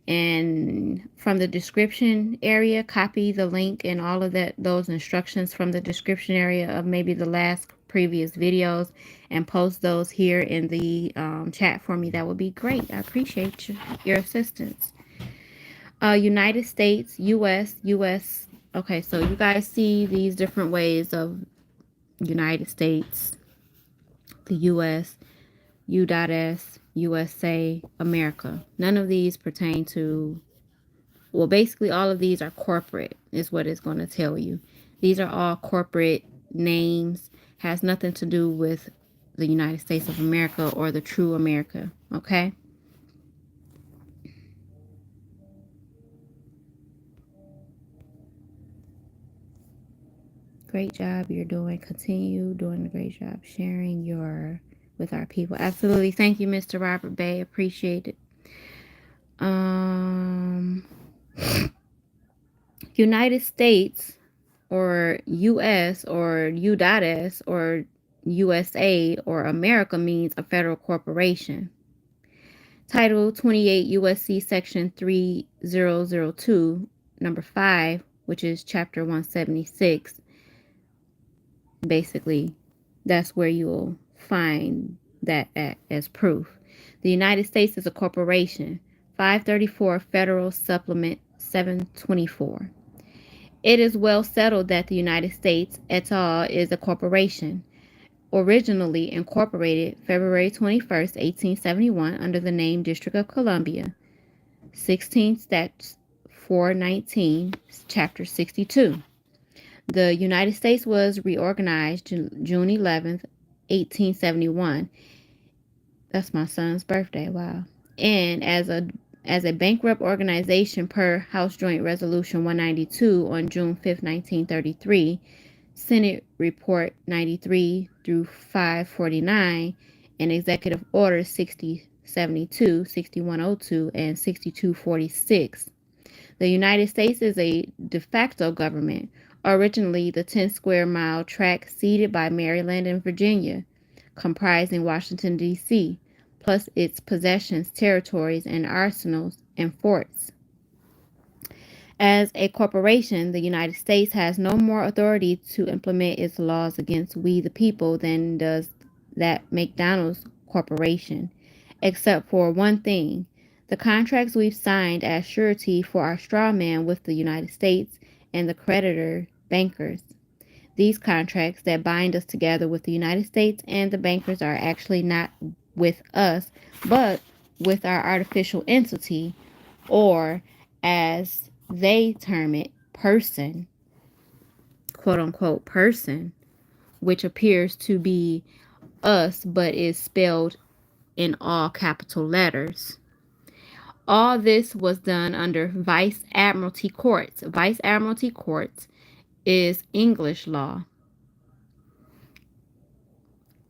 and from the description area, copy the link and all of those instructions from the description area of maybe the last previous videos and post those here in the chat for me. That would be great. I appreciate your assistance. United States, U.S. Okay, so you guys see these different ways of United States, the U.S., U.S., USA, America. None of these pertain to, well, basically all of these are corporate, is what it's going to tell you. These are all corporate names, has nothing to do with the United States of America or the true America, okay? Great job you're doing. Continue doing a great job sharing with our people. Absolutely. Thank you, Mr. Robert Bay. Appreciate it. United States or US or U.S. or USA or America means a federal corporation. Title 28 U.S.C. Section 3002, number 5, which is Chapter 176. Basically, that's where you'll find that as proof. The United States is a corporation. 534 Federal Supplement 724. It is well settled that the United States et al. Is a corporation, originally incorporated February 21st, 1871, under the name District of Columbia, 16 Stat 419, Chapter 62. The United States was reorganized June 11th, 1871. That's my son's birthday. Wow. And as a bankrupt organization per House Joint Resolution 192 on June 5th, 1933, Senate Report 93 through 549, and Executive Order 6072, 6102, and 6246. The United States is a de facto government, originally the 10 square mile tract ceded by Maryland and Virginia, comprising Washington, D.C., plus its possessions, territories, and arsenals and forts. As a corporation, the United States has no more authority to implement its laws against we the people than does that McDonald's Corporation, except for one thing: the contracts we've signed as surety for our straw man with the United States and the creditor bankers. These contracts that bind us together with the United States and the bankers are actually not with us, but with our artificial entity, or as they term it, person, quote unquote person, which appears to be us but is spelled in all capital letters. All this was done under Vice Admiralty Courts. Vice Admiralty Courts is English law.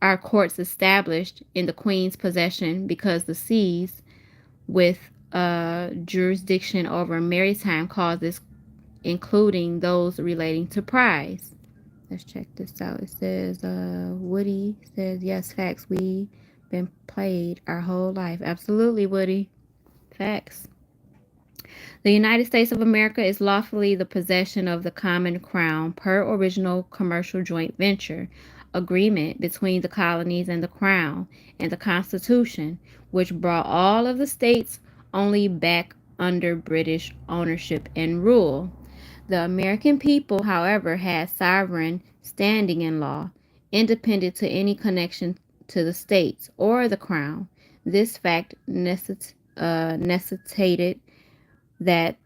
Our courts established in the Queen's possession because the seas with jurisdiction over maritime causes, including those relating to prize. Let's check this out. It says, Woody says, yes, facts. We've been played our whole life. Absolutely, Woody. Facts. The United States of America is lawfully the possession of the common crown per original commercial joint venture agreement between the colonies and the crown, and the Constitution, which brought all of the states only back under British ownership and rule. The American people, however, had sovereign standing in law, independent to any connection to the states or the crown. This fact necessitated that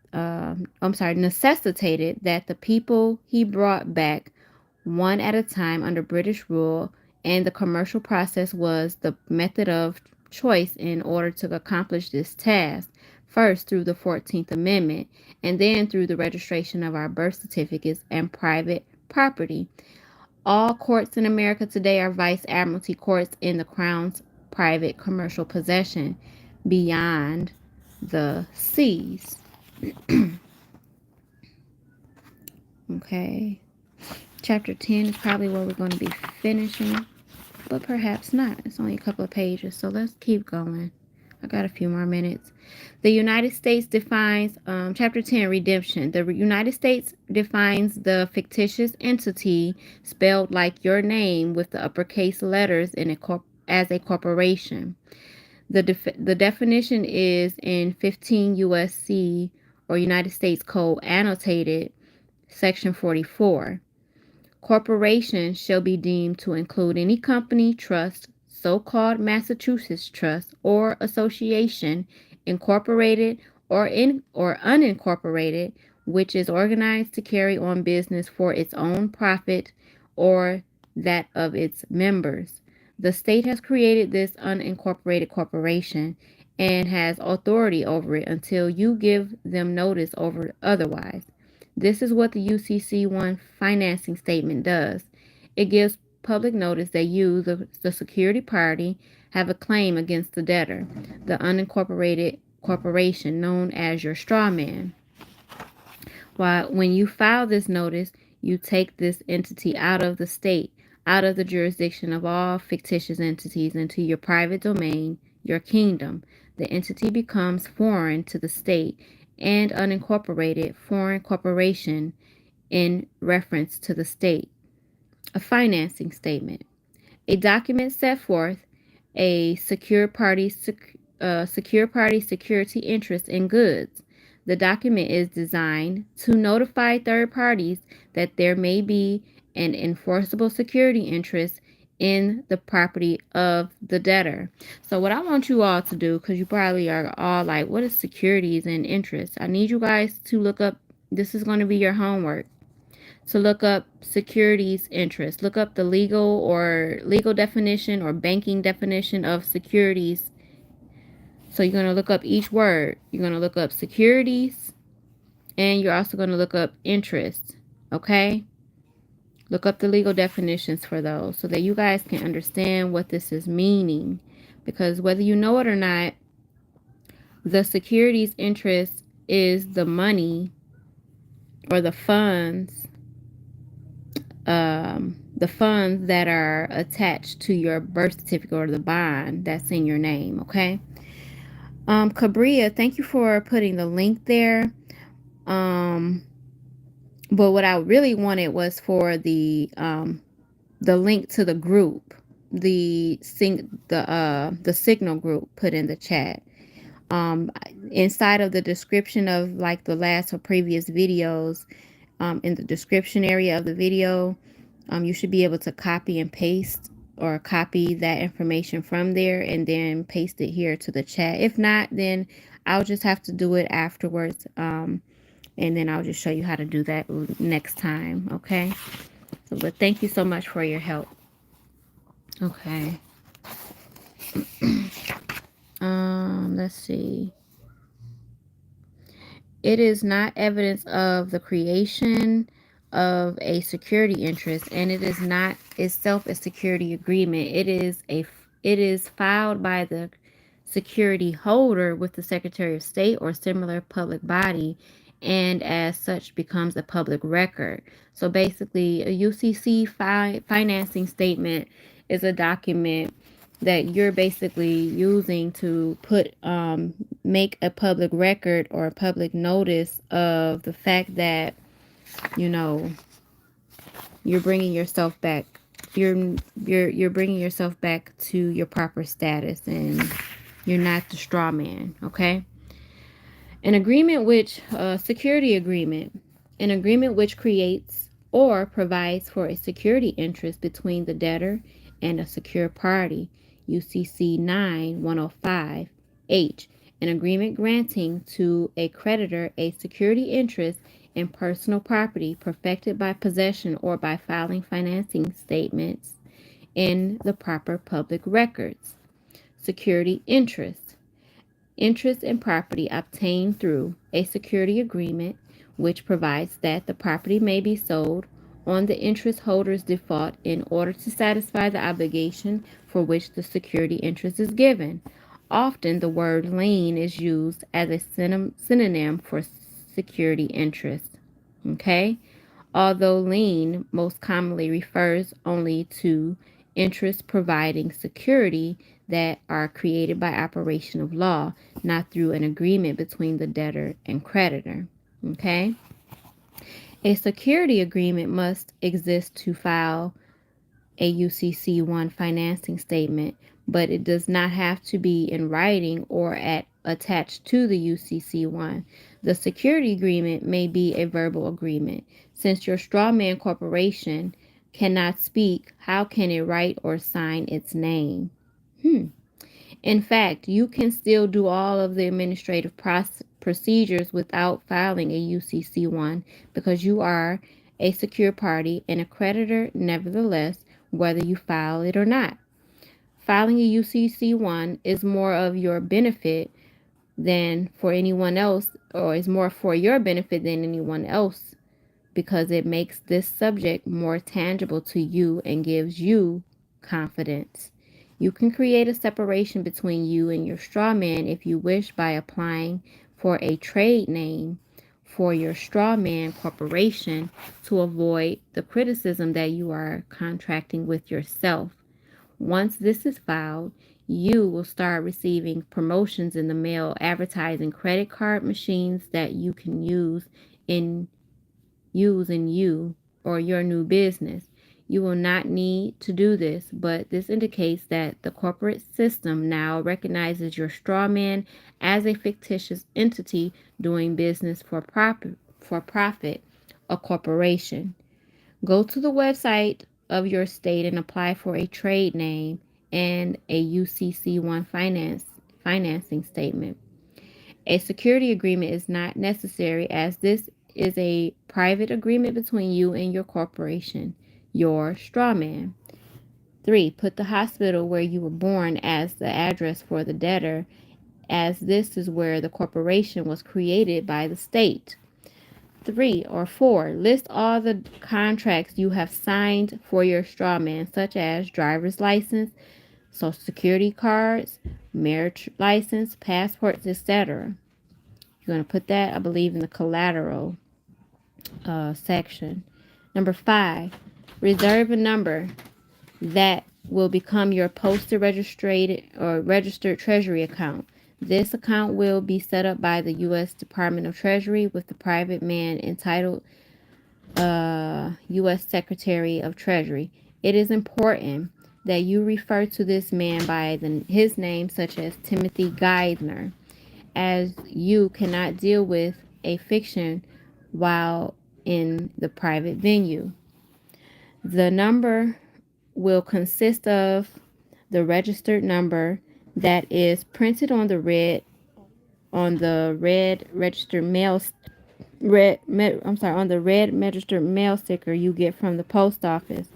the people he brought back one at a time under British rule, and the commercial process was the method of choice in order to accomplish this task, first through the 14th Amendment, and then through the registration of our birth certificates and private property. All courts in America today are Vice Admiralty courts in the Crown's private commercial possession beyond the seas. Okay. Chapter 10 is probably where we're going to be finishing, but perhaps not. It's only a couple of pages, so let's keep going. I got a few more minutes. The United States defines, Chapter 10, Redemption. The United States defines the fictitious entity spelled like your name with the uppercase letters as a corporation. The definition is in 15 U.S.C. or United States Code annotated Section 44. Corporations shall be deemed to include any company, trust, so-called Massachusetts trust, or association, incorporated or unincorporated, which is organized to carry on business for its own profit or that of its members. The state has created this unincorporated corporation and has authority over it until you give them notice over otherwise. This is what the UCC-1 financing statement does. It gives public notice that you, the security party, have a claim against the debtor, the unincorporated corporation known as your straw man. When you file this notice, you take this entity out of the state, out of the jurisdiction of all fictitious entities, into your private domain, your kingdom. The entity becomes foreign to the state and unincorporated foreign corporation in reference to the state. A financing statement. A document set forth a secure party security interest in goods. The document is designed to notify third parties that there may be an enforceable security interest in the property of the debtor. So what I want you all to do, because you probably are all like, what is securities and interest? I need you guys to look up, this is going to be your homework, to look up securities interest. Look up the legal definition or banking definition of securities. So you're going to look up each word. You're going to look up securities, and you're also going to look up interest. Okay? Look up the legal definitions for those so that you guys can understand what this is meaning. Because whether you know it or not, the securities interest is the money or the funds that are attached to your birth certificate or the bond that's in your name. Okay. Cabria, thank you for putting the link there. But what I really wanted was for the link to the group, the signal group put in the chat. Inside of the description of like the last or previous videos, in the description area of the video, you should be able to copy and paste or copy that information from there and then paste it here to the chat. If not, then I'll just have to do it afterwards. And then I'll just show you how to do that next time. Okay. So, but thank you so much for your help. Okay. Let's see. It is not evidence of the creation of a security interest, and it is not itself a security agreement. It is filed by the security holder with the Secretary of State or similar public body, and as such becomes a public record. So basically, a UCC financing statement is a document that you're basically using to make a public record or a public notice of the fact that, you know, you're bringing yourself back. You're bringing yourself back to your proper status, and you're not the straw man. Okay. An agreement which security agreement, an agreement which creates or provides for a security interest between the debtor and a secure party. UCC 9105 H. An agreement granting to a creditor a security interest in personal property perfected by possession or by filing financing statements in the proper public records. Security interest. Interest in property obtained through a security agreement which provides that the property may be sold on the interest holder's default in order to satisfy the obligation for which the security interest is given. Often the word lien is used as a synonym for security interest. Okay? Although lien most commonly refers only to interest providing security that are created by operation of law, not through an agreement between the debtor and creditor. Okay? A security agreement must exist to file a UCC 1 financing statement, but it does not have to be in writing or attached to the UCC 1. The security agreement may be a verbal agreement. Since your strawman corporation cannot speak, how can it write or sign its name? In fact, you can still do all of the administrative procedures without filing a UCC 1 because you are a secure party and a creditor nevertheless, whether you file it or not. Filing a UCC 1 is more of your benefit than for anyone else, or is more for your benefit than anyone else, because it makes this subject more tangible to you and gives you confidence. You can create a separation between you and your straw man if you wish by applying for a trade name for your straw man corporation to avoid the criticism that you are contracting with yourself. Once this is filed, you will start receiving promotions in the mail advertising credit card machines that you can use in you or your new business. You will not need to do this, but this indicates that the corporate system now recognizes your straw man as a fictitious entity doing business for profit, a corporation. Go to the website of your state and apply for a trade name and a UCC 1 financing statement. A security agreement is not necessary as this is a private agreement between you and your corporation, your straw man. 3. Put the hospital where you were born as the address for the debtor, as this is where the corporation was created by the state. 3 or 4. List all the contracts you have signed for your straw man, such as driver's license, social security cards, marriage license, passports, etc. You're going to put that, I believe, in the collateral section. Number 5, reserve a number that will become your posted registered treasury account. This account will be set up by the U.S. Department of Treasury with the private man entitled U.S. Secretary of Treasury. It is important that you refer to this man by his name, such as Timothy Geithner, as you cannot deal with a fiction while in the private venue. The number will consist of the registered number that is printed on the red registered mail on the red registered mail sticker you get from the post office.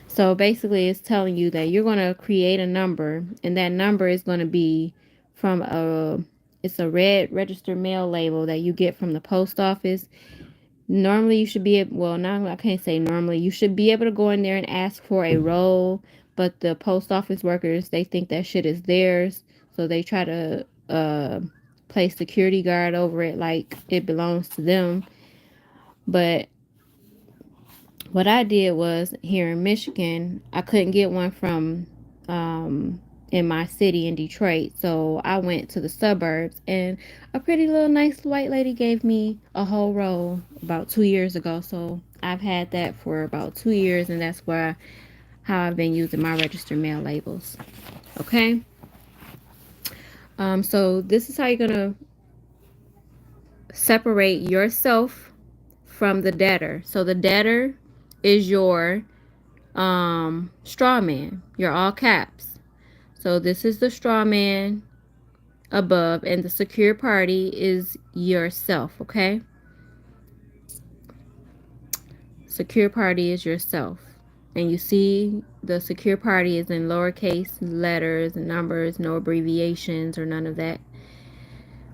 So basically it's telling you that you're going to create a number, and that number is going to be from a red registered mail label that you get from the post office. Normally you should be able, well, not, I can't say normally, you should be able to go in there and ask for a roll, but the post office workers, they think that shit is theirs, so they try to place security guard over it like it belongs to them. But what I did was, here in Michigan, I couldn't get one from in my city in Detroit. So I went to the suburbs, and a pretty little nice white lady gave me a whole roll about 2 years ago. So I've had that for about 2 years, and that's where how I've been using my registered mail labels. Okay. So this is how you're gonna separate yourself from the debtor. So the debtor is your straw man, your all caps. So this is the straw man above, and the secure party is yourself. Okay, secure party is yourself, and you see the secure party is in lowercase letters and numbers, no abbreviations or none of that.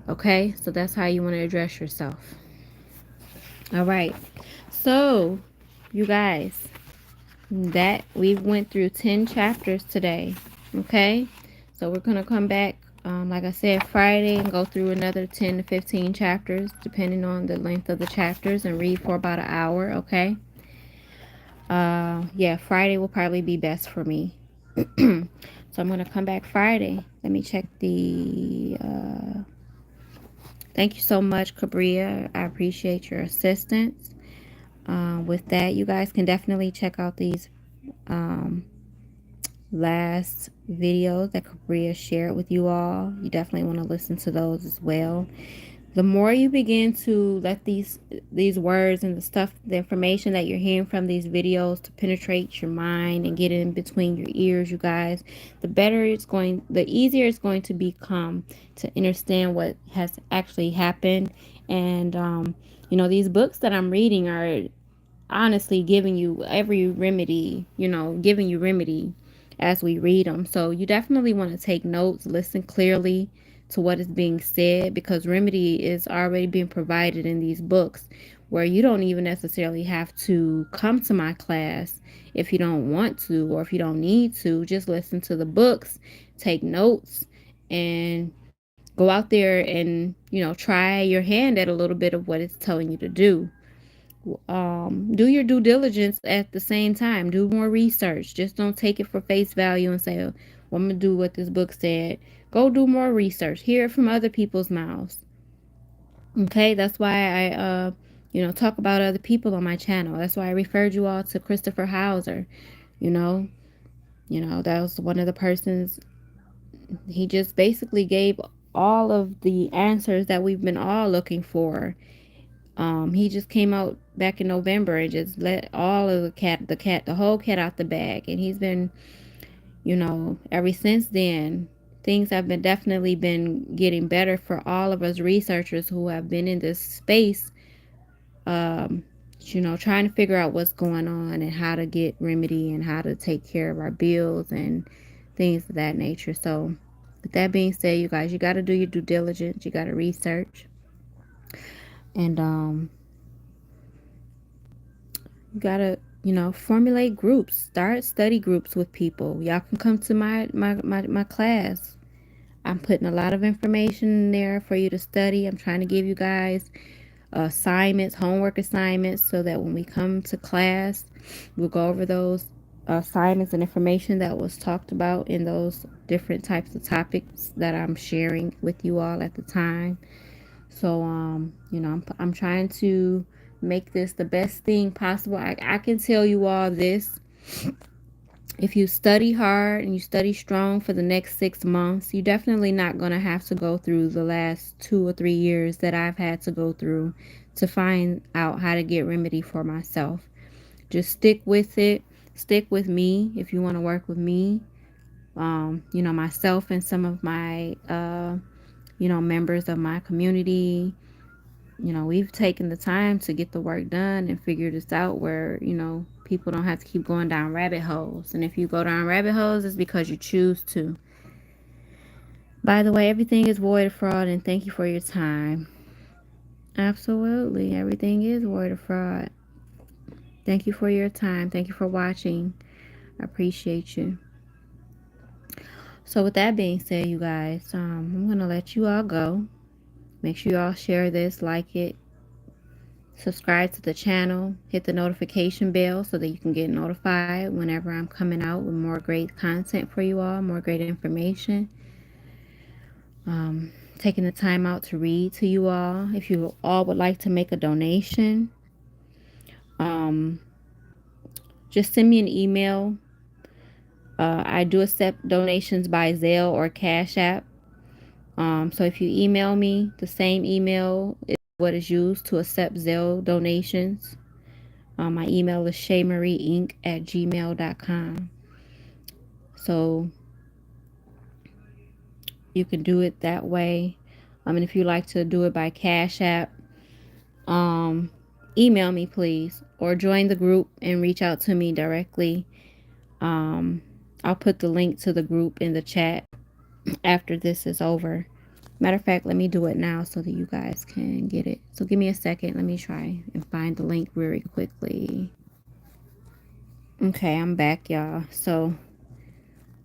Okay, so that's how you want to address yourself. All right, so you guys, that we went through 10 chapters today. Okay, so we're gonna come back, like I said, Friday, and go through another 10 to 15 chapters depending on the length of the chapters, and read for about an hour. Okay, yeah, Friday will probably be best for me. So I'm gonna come back Friday. Let me check the thank you so much, Cabria. I appreciate your assistance with that. You guys can definitely check out these um, last videos that Cabria shared with you all. You definitely want to listen to those as well. The more you begin to let these words and the stuff, the information that you're hearing from these videos to penetrate your mind and get in between your ears, you guys, the easier it's going to become to understand what has actually happened. And these books that I'm reading are honestly giving you every remedy, giving you remedy as we read them. So you definitely want to take notes, listen clearly to what is being said, because remedy is already being provided in these books, where you don't even necessarily have to come to my class if you don't want to, or if you don't need to. Just listen to the books, take notes, and go out there and try your hand at a little bit of what it's telling you to do. Do your due diligence at the same time. Do more research. Just don't take it for face value and say, oh, well, I'm gonna do what this book said. Go do more research. Hear it from other people's mouths. Okay, that's why I talk about other people on my channel. That's why I referred you all to Christopher Hauser. you know that was one of the persons. He just basically gave all of the answers that we've been all looking for. He just came out back in November and just let all of the whole cat out the bag. And he's been, ever since then, things have been definitely been getting better for all of us researchers who have been in this space, trying to figure out what's going on and how to get remedy and how to take care of our bills and things of that nature. So, with that being said, you guys, you got to do your due diligence. You got to research. And, you gotta, formulate groups. Start study groups with people. Y'all can come to my class. I'm putting a lot of information in there for you to study. I'm trying to give you guys assignments, homework assignments, so that when we come to class, we'll go over those assignments and information that was talked about in those different types of topics that I'm sharing with you all at the time. So, I'm trying to make this the best thing possible. I can tell you all this. If you study hard and you study strong for the next 6 months, you're definitely not going to have to go through the last 2 or 3 years that I've had to go through to find out how to get remedy for myself. Just stick with it. stick with me if you want to work with me. Myself and some of my, members of my community, we've taken the time to get the work done and figure this out where, people don't have to keep going down rabbit holes. And if you go down rabbit holes, it's because you choose to. By the way, everything is void of fraud, and thank you for your time. Absolutely. Everything is void of fraud. Thank you for your time. Thank you for watching. I appreciate you. So with that being said, you guys, I'm going to let you all go. Make sure you all share this, like it, subscribe to the channel, hit the notification bell so that you can get notified whenever I'm coming out with more great content for you all, more great information. Taking the time out to read to you all. If you all would like to make a donation, just send me an email. I do accept donations by Zelle or Cash App. So if you email me, the same email is what is used to accept Zelle donations. My email is ShayMarieInc@gmail.com. So you can do it that way. And if you like to do it by Cash App, email me please, or join the group and reach out to me directly. I'll put the link to the group in the chat after this is over. Matter of fact, let me do it now so that you guys can get it. So give me a second. Let me try and find the link very quickly. Okay, I'm back, y'all. So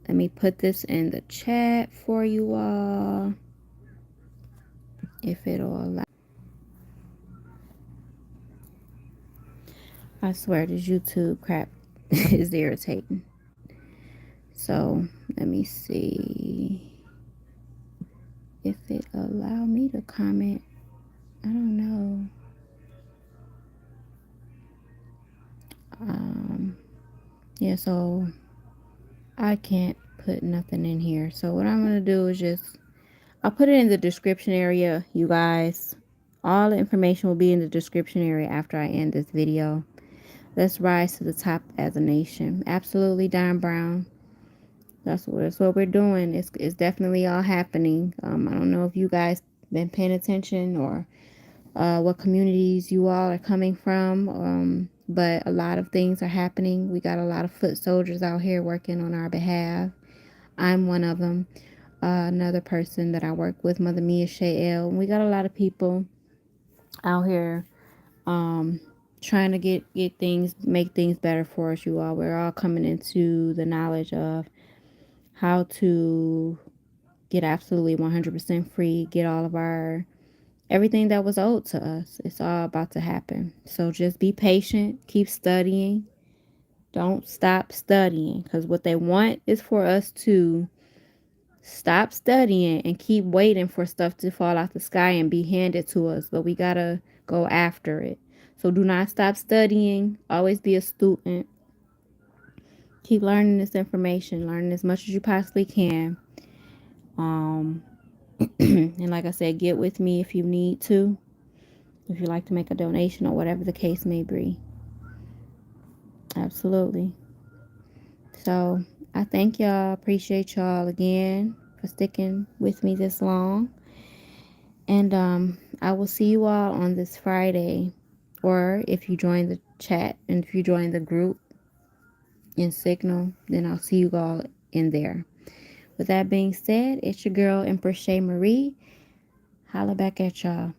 let me put this in the chat for you all, if it'll allow. I swear this YouTube crap is irritating. So let me see if it allow me to comment. I don't know. Yeah, so I can't put nothing in here. So what I'm gonna do is I'll put it in the description area, you guys. All the information will be in the description area after I end this video. Let's rise to the top as a nation. Absolutely, Don Brown. That's what we're doing. It's definitely all happening. I don't know if you guys been paying attention or what communities you all are coming from. But a lot of things are happening. We got a lot of foot soldiers out here working on our behalf. I'm one of them. Another person that I work with, Mother Mia Shayel. We got a lot of people out here trying to get make things better for us, you all. We're all coming into the knowledge of how to get absolutely 100% free, get all of our everything that was owed to us. It's all about to happen. So just be patient, keep studying. Don't stop studying, because what they want is for us to stop studying and keep waiting for stuff to fall out the sky and be handed to us. But we gotta go after it. So do not stop studying. Always be a student. Keep learning this information. Learn as much as you possibly can. And like I said, get with me if you need to. If you like to make a donation or whatever the case may be. Absolutely. So I thank y'all. Appreciate y'all again for sticking with me this long. And I will see you all on this Friday. Or if you join the chat and if you join the group in Signal, then I'll see you all in there. With that being said, it's your girl, Empress Shay Marie. Holla back at y'all.